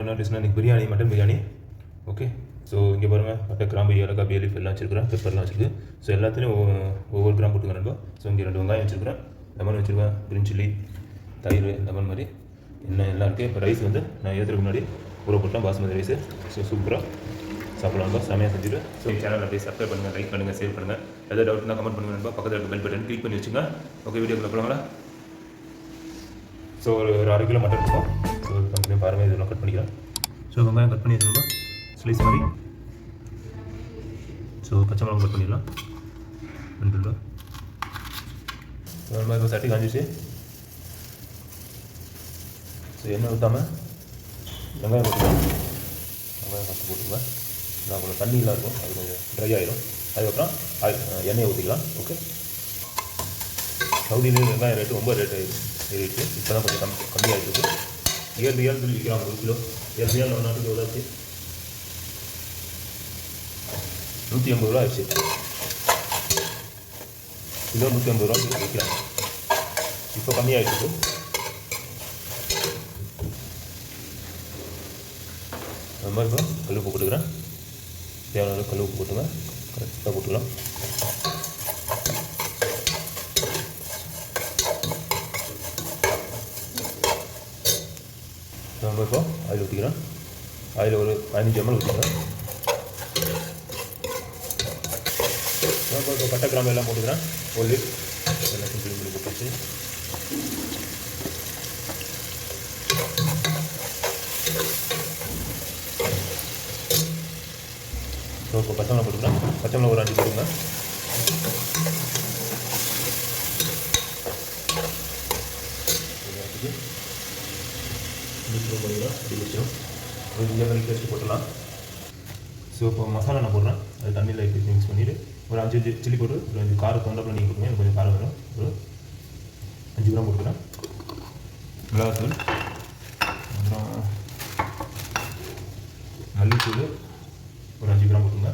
என்ன டிஷ்னா இன்றைக்கி biryani, mutton biryani. Okay. So இங்கே பாருங்கள், பட்டை, கிராம்பு, ஏலக்காய், பே லீஃப் எல்லாம் வச்சுருக்கிறேன், பெப்பர்லாம் வச்சுருக்கு. ஸோ எல்லாத்துலேயும் ஒவ்வொரு கிராம் போட்டுக்கிறேன் நண்பா. ஸோ இங்கே 2 வெங்காயம் வச்சுருக்கிறேன், லெமன் வச்சுருக்கேன், க்ரீன் சில்லி, தயிர், லெமன் மாதிரி எண்ணெய் எல்லாம் இருக்குது. இப்போ ரைஸ் வந்து நான் ஏற்றுறதுக்கு முன்னாடி ஊற போட்டேன், பாஸ்மதி ரைஸு. ஸோ சூப்பராக சாப்பிடலாம் நண்பா, செமையாக செஞ்சுட்டு. ஸோ எங்கள் சேனல் அப்படியே சப்ஸ்கிரைப் பண்ணுங்கள், லைக் பண்ணுங்கள், ஷேர் பண்ணுங்கள். எதாவது டவுட் இருந்தால் கமெண்ட் பண்ணுங்கள் நண்பா. பக்கத்தில் இருக்க பெல் பட்டன் கிளிக் பண்ணி வச்சுங்க. ஓகே, வீடியோக்குள்ள போகலாங்களா? ஸோ ஒரு 1/2 கிலோ மட்டன் இருக்கும். ஸோ கம்பெனி பாருங்கள், இதெல்லாம் கட் பண்ணிக்கிறேன். ஸோ வெங்காயம் கட் பண்ணி வச்சுருந்தோம் ஸ்லைஸ் மாதிரி. ஸோ பச்சை மிளகாய் கட் பண்ணிடலாம் 2 கிலோ. இப்போ சட்டி காஞ்சிச்சு. ஸோ எண்ணெய் ஊற்றாமல் வெங்காயம் போட்டுக்கலாம். வெங்காயம் ஃபஸ்ட்டு போட்டுக்குவேன். நான் கொஞ்சம் தண்ணியெலாம் இருக்கும், அது கொஞ்சம் ட்ரை ஆகிடும். அதுக்கப்புறம் எண்ணெயை ஊற்றிக்கலாம். ஓகே. சவுதியிலேயும் வெங்காயம் ரேட்டு ரொம்ப ரேட்டு ஏறிடுச்சு. இப்போ தான் கொஞ்சம் கம்மியாகிட்டு இருக்குது. 7 ரியால் விற்கிறாங்க 1 கிலோ. 7 ரியால் நம்ம நாட்டுக்கு எவ்வளோ ஆச்சு? 180 ரூபா ஆயிடுச்சு. கிலோ 180 ரூபா விற்கிறாங்க. இப்போ கம்மியாகிடுச்சு. அது மாதிரி இப்போ கல் உப்பு போட்டுக்கிறேன். தேவையான அளவு கல் உப்பு போட்டுங்க, கரெக்டாக போட்டுக்கலாம். நம்ம இப்போ ஆயில் ஊற்றிக்கிறேன். ஆயில் ஒரு 15 ml ஊற்றிக்கிறேன். இப்போ பட்டை, கிராம்பு எல்லாம் போட்டுக்கிறேன். 1 லிட்டர் எல்லாம் சிம்பிள் பண்ணி போட்டுச்சு. ஸோ இப்போ பச்சை மிளகா போட்டுக்கிறேன். பச்சை மிளகா ஒரு 5 போட்டுங்க. இஞ்சி பேஸ்ட்டு போட்டுடலாம். ஸோ இப்போ மசாலா நான் போடுறேன். அது தண்ணியில் இப்படி மிக்ஸ் பண்ணிவிட்டு ஒரு 5 சில்லி போட்டு ஒரு 5 காரம் தொண்டப்பில் நீங்கள் போட்டுங்க. எனக்கு கொஞ்சம் காரம் வரும். ஒரு 5 கிராம் போட்டுக்கிறேன். மிளகாத்தூள், அப்புறம் மல்லித்தூள் ஒரு 5 கிராம் போட்டுங்க.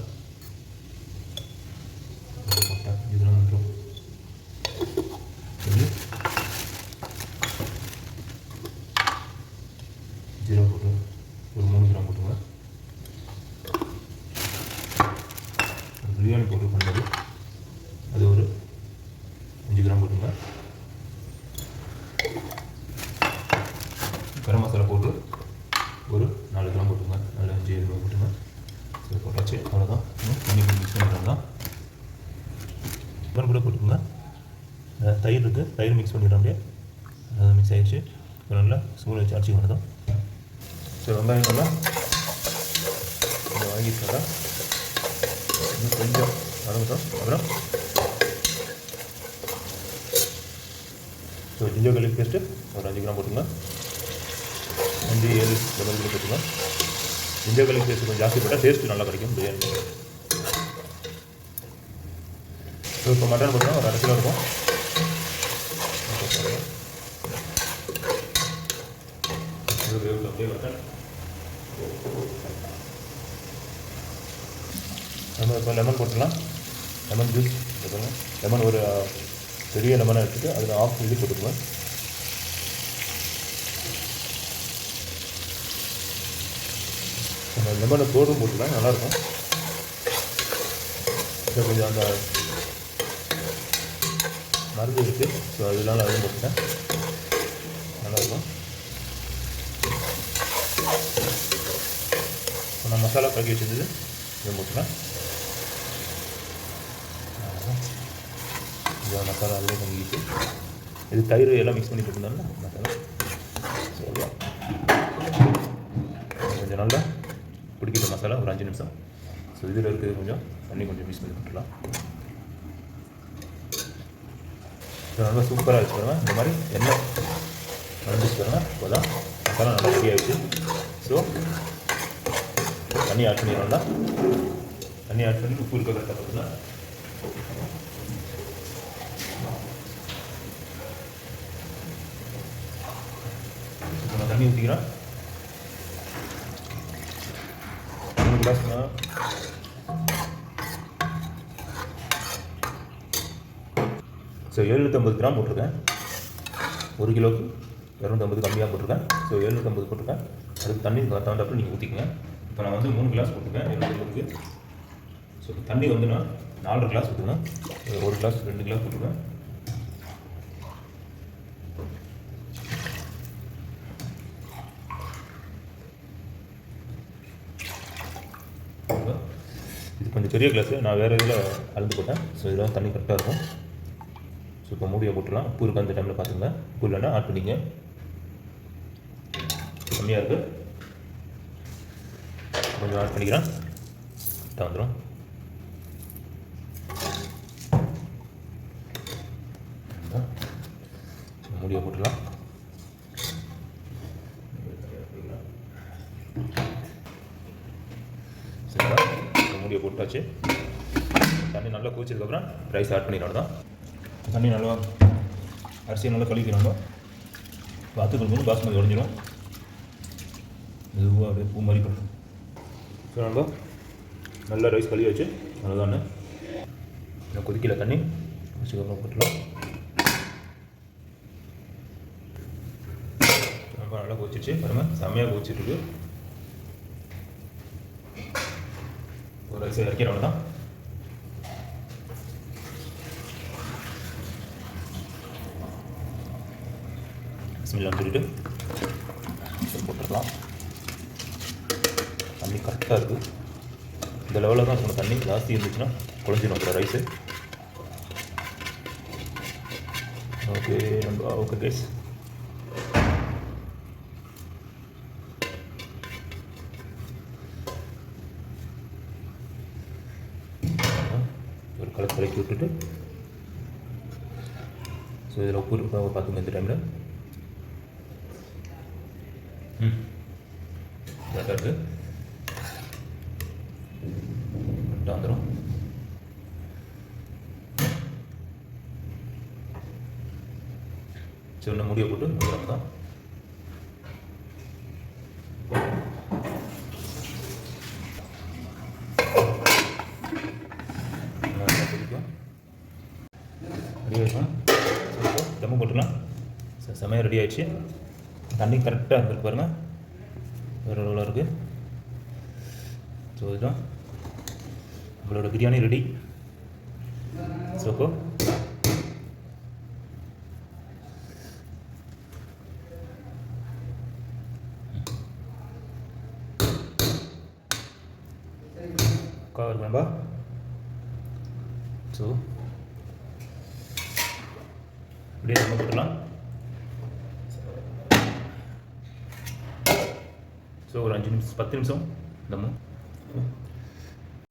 5 கிராம் மட்டும் ஜீரகம் போட்டு ஒரு 3 கிராம் போட்டுங்க. பிரியாணி போட்டு பண்ணது அது ஒரு 5 கிராம் போட்டுங்க. கரம் மசாலா போட்டு ஒரு 4 கிராம் போட்டுங்க. 4, 5, 7 போட்டுங்க. ஸோ போட்டாச்சு, அவ்வளோதான். தண்ணி மிக்ஸ் பண்ணிடலாம். லெமன் கூட போட்டுக்கோங்க. தயிர் இருக்குது, தயிர் மிக்ஸ் பண்ணிடுறோம். அப்படியே அது மிக்ஸ் ஆகிடுச்சு. இப்போ நல்லா ஸ்பூன் வச்சு அரைச்சி வரதான். ஸோ வெங்காயம் நல்லா கொஞ்சம் வாங்கிட்டு இன்னும் கொஞ்சம் வதங்கட்டும். அப்புறம் ஸோ ஜிஞ்சர் garlic பேஸ்ட்டு ஒரு 5 கிராம் போட்டுங்க. 5, 7 லெமன் கூட போட்டுங்க. ஜிஞ்சர் garlic பேஸ்ட்டு கொஞ்சம் ஜாஸ்தி போட்டால் டேஸ்ட்டு நல்லா கிடைக்கும் பிரியாணி. ஸோ இப்போ மட்டன் போட்டோம், ஒரு 1/2 கிலோ இருக்கும். அப்படியே மட்டன் நம்ம இப்போ லெமன் போட்டுடலாம். லெமன் ஜூஸ் போட்டுருங்க. லெமன் ஒரு பெரிய லெமனை எடுத்துகிட்டு அதில் 1/2 இது போட்டுக்குவேன். நம்ம லெமனை தோடும் போட்டுக்கலாம், நல்லாயிருக்கும். கொஞ்சம் அந்த மருந்து இருக்குது. ஸோ அதனால அதையும் போட்டுட்டேன், நல்லாயிருக்கும். இப்போ நான் மசாலா கலக்கி வச்சுருந்தது இதை போட்டுக்கலாம். இந்த மசாலா அதிலே தங்கிட்டு இது தயிர் எல்லாம் மிக்ஸ் பண்ணி போட்டுருந்தோம்னா மசாலா சரியா கொஞ்சம் நல்லா பிடிக்கிற மசாலா ஒரு 5 நிமிஷம். ஸோ இதில் இருக்கிறது கொஞ்சம் தண்ணி கொஞ்சம் மிக்ஸ் பண்ணி போட்டுடலாம். ஸோ நல்லா சூப்பராக வச்சு பாருங்கள். இந்த மாதிரி எண்ணெய் வந்துச்சு பாருங்கள். இப்போ தான் மசாலா நல்லா ரெடி ஆகிடுச்சு. ஸோ தண்ணி ஆட் பண்ணிடுவோம்னா தண்ணி ஆட் பண்ணி உப்பு இருக்க கரெக்டாக போட்டுக்கலாம். இப்போ நான் தண்ணி ஊற்றிக்கிறேன். 3 கிளாஸ்னா ஸோ 750 கிராம் போட்டிருக்கேன். 1 கிலோவுக்கு 250 கம்மியாக போட்டிருக்கேன். ஸோ 750 போட்டிருக்கேன். அதுக்கு தண்ணி தகுந்தாப்புல நீங்கள் ஊற்றிக்கங்க. இப்போ நான் வந்து 3 கிளாஸ் போட்டுருக்கேன் 2 பேருக்கு. ஸோ தண்ணி வந்து நான் 4 கிளாஸ் ஊற்றுவேன். 1 கிளாஸ் 2 கிளாஸ் போட்டுருவேன். இது கொஞ்சம் பெரிய கிளாஸு, நான் வேறு இதில் கலந்து போட்டேன். ஸோ இதெல்லாம் தண்ணி கரெக்டாக இருக்கும். ஸோ இப்போ மூடியை போட்டுடலாம். உப்பு இருக்கா அந்த டைமில் பார்த்துங்க. உப்பு இல்லைன்னா ஆட் பண்ணிங்க. கம்மியாக இருக்குது, கொஞ்சம் ஆட் பண்ணிக்கிறேன். கரெக்டாக வந்துடும். மூடியை போட்டுடலாம். சரிங்களா, மூடியை போட்டாச்சு. தண்ணி நல்லா கொதிச்சதுக்கப்புறம் ரைஸ் ஆட் பண்ணிடணும். தான் தண்ணி நல்லா அரிசியை நல்லா கழுவிக்கிறாங்க. பார்த்துக்கள் போது பாஸ்மதி உடஞ்சிடும். மெதுவாக அப்படியே பூ மாதிரி பண்ணும். ஸோ நம்ம நல்லா ரைஸ் கழுவி வச்சு அவ்வளோதானே. கொதிக்கல தண்ணி வச்சுக்கப்புறம் போட்டுலாம். ரொம்ப நல்லா கொதிச்சிச்சு பாருங்கள், செம்மையாக கொதிச்சிட்ருக்கு. ஒரு ரைஸ் இறக்கிறவங்க தான். பிஸ்மில்லான்னு சொல்லிட்டு போட்டுடலாம். தண்ணி கரெக்டாக இருக்குது. இந்த லெவலில் தான் இருக்கணும். தண்ணி ஜாஸ்தி இருந்துச்சுன்னா குழஞ்சிடும் அப்புறம் ரைஸு. Okay okay case. ஒரு கலக்கி விட்டுட்டு ஸோ இதில் உப்பு இருக்காக பார்த்துங்க இந்த டைமில். கரெக்டாக இருக்குது, கரெக்டாக வந்துடும். சரி இன்னும் முடியை போட்டு முடியாமல் தான். ரெடி ஆகிடுச்சுன்னா தம்மு போட்டுக்கலாம். செமையாக ரெடி ஆகிடுச்சு. தண்ணி கரெக்டாக இருந்திருக்கு பாருங்கள், வேறு அளவில் இருக்குது. ஸோ இதுதான் நம்மளோட பிரியாணி ரெடி. ஸோ இப்போ கவர் வேம்பா. ஸோ இப்படியே நம்ம போட்டுக்கலாம். ஸோ ஒரு 5 நிமிஷம் 10 நிமிஷம்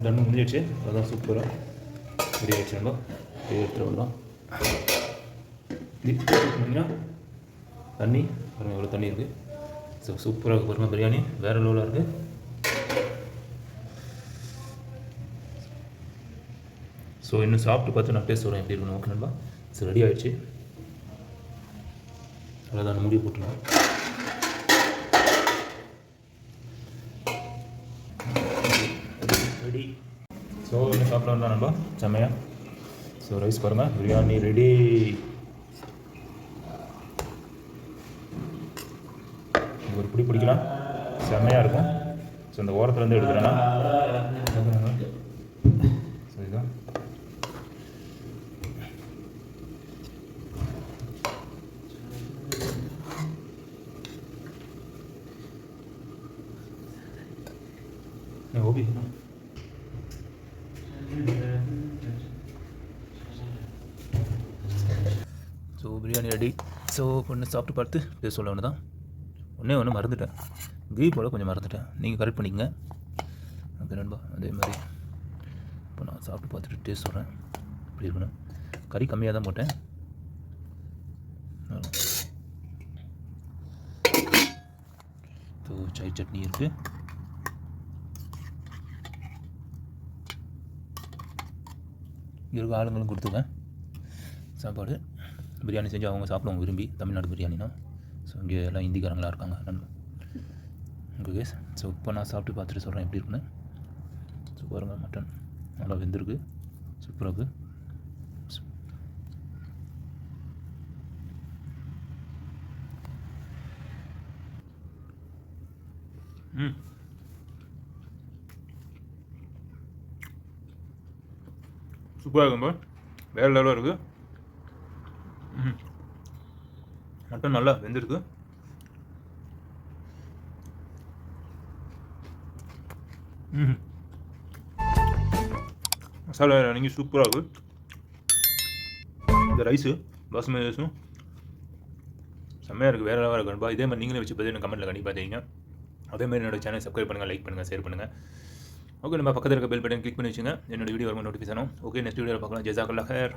தம்மு முடிஞ்சிடுச்சு. அதான் சூப்பராக ரெடி ஆகிடுச்சு. நம்ம எடுத்துகிட்டு வரலாம். பண்ணிங்கன்னா தண்ணி பாருங்கள் எவ்வளோ தண்ணி இருக்குது. ஸோ சூப்பராக பாருங்கள், பிரியாணி வேறு லெவலாக இருக்குது. ஸோ இன்னும் சாப்பிட்டு பார்த்து நான் டேஸ்ட் வரேன் எப்படி இருக்கணும். ஓகே நண்பா. ஸோ ரெடி ஆகிடுச்சு. அவ்வளோதான், முடிவு போட்டுருலாம். ரெடி. ஸோ இன்னும் சாப்பிடலாம் நண்பா, செம்மையா. ஸோ ரைஸ் பாருங்கள், பிரியாணி ரெடி. ஒரு பிடி பிடிக்கலாம், செம்மையாக இருக்கும். ஸோ இந்த ஓரத்துலேருந்து எடுக்கிறேன்னா ஸோ இதுதான் ஓபி. So biryani ready. ஸோ ஒன்று சாப்பிட்டு பார்த்து டேஸ்ட் சொல்ல ஒன்று தான். ஒன்று மறந்துட்டேன், கீ போல் கொஞ்சம் மறந்துட்டேன். நீங்கள் கரெக்ட் பண்ணிக்கங்க. ஓகே நண்பா, அதே மாதிரி இப்போ நான் சாப்பிட்டு பார்த்துட்டு டேஸ்ட் சொல்கிறேன் எப்படி இருக்கணும். கறி கம்மியாக தான் போட்டேன். ஸோ சாய் சட்னி இருக்குது. இங்கே இருக்க ஆளுங்களும் கொடுத்துருவேன் சாப்பாடு. பிரியாணி செஞ்சு அவங்க சாப்பிடுவாங்க விரும்பி, தமிழ்நாடு பிரியாணினா. ஸோ இங்கே எல்லாம் ஹிந்திக்காரங்களாக இருக்காங்க நண்பன். Okay case. ஸோ இப்போ நான் சாப்பிட்டு பார்த்துட்டு சொல்கிறேன் எப்படி இருக்குன்னு. ஸோ பாருங்கள், மட்டன் நல்லா வெந்திருக்கு, சூப்பராக இருக்குது. ம் சூப்பராக இருக்கும்போ, வேறு லெவலாக இருக்குது. ம் மட்டன் நல்லா வெந்திருக்கு. ம் மசாலா நீங்கள் சூப்பராக இருக்குது. இந்த ரைஸு பாசுமதி ரைஸும் செம்மையாக இருக்குது, வேறு லெவலாக இருக்குன்பா. இதே மாதிரி நீங்களே வச்சு பார்த்து எனக்கு கமெண்ட்டில் கண்டிப்பாக தெரியுங்க. அதேமாதிரி என்னோட சேனல் சப்ஸ்கிரைப் பண்ணுங்கள், லைக் பண்ணுங்கள், ஷேர் பண்ணுங்கள். ஓகே, நம்ம பக்கத்தில் இருக்க பெல் பட்டன் கிளிக் பண்ணி வச்சுங்க, என்னோட வீடியோ வரும்போது நோட்டிஃபிகேஷன். ஓகே, நெக்ஸ்ட் வீடியோவில் பார்க்கலாம். ஜஸாக்கல்லாஹ் ஹைர்.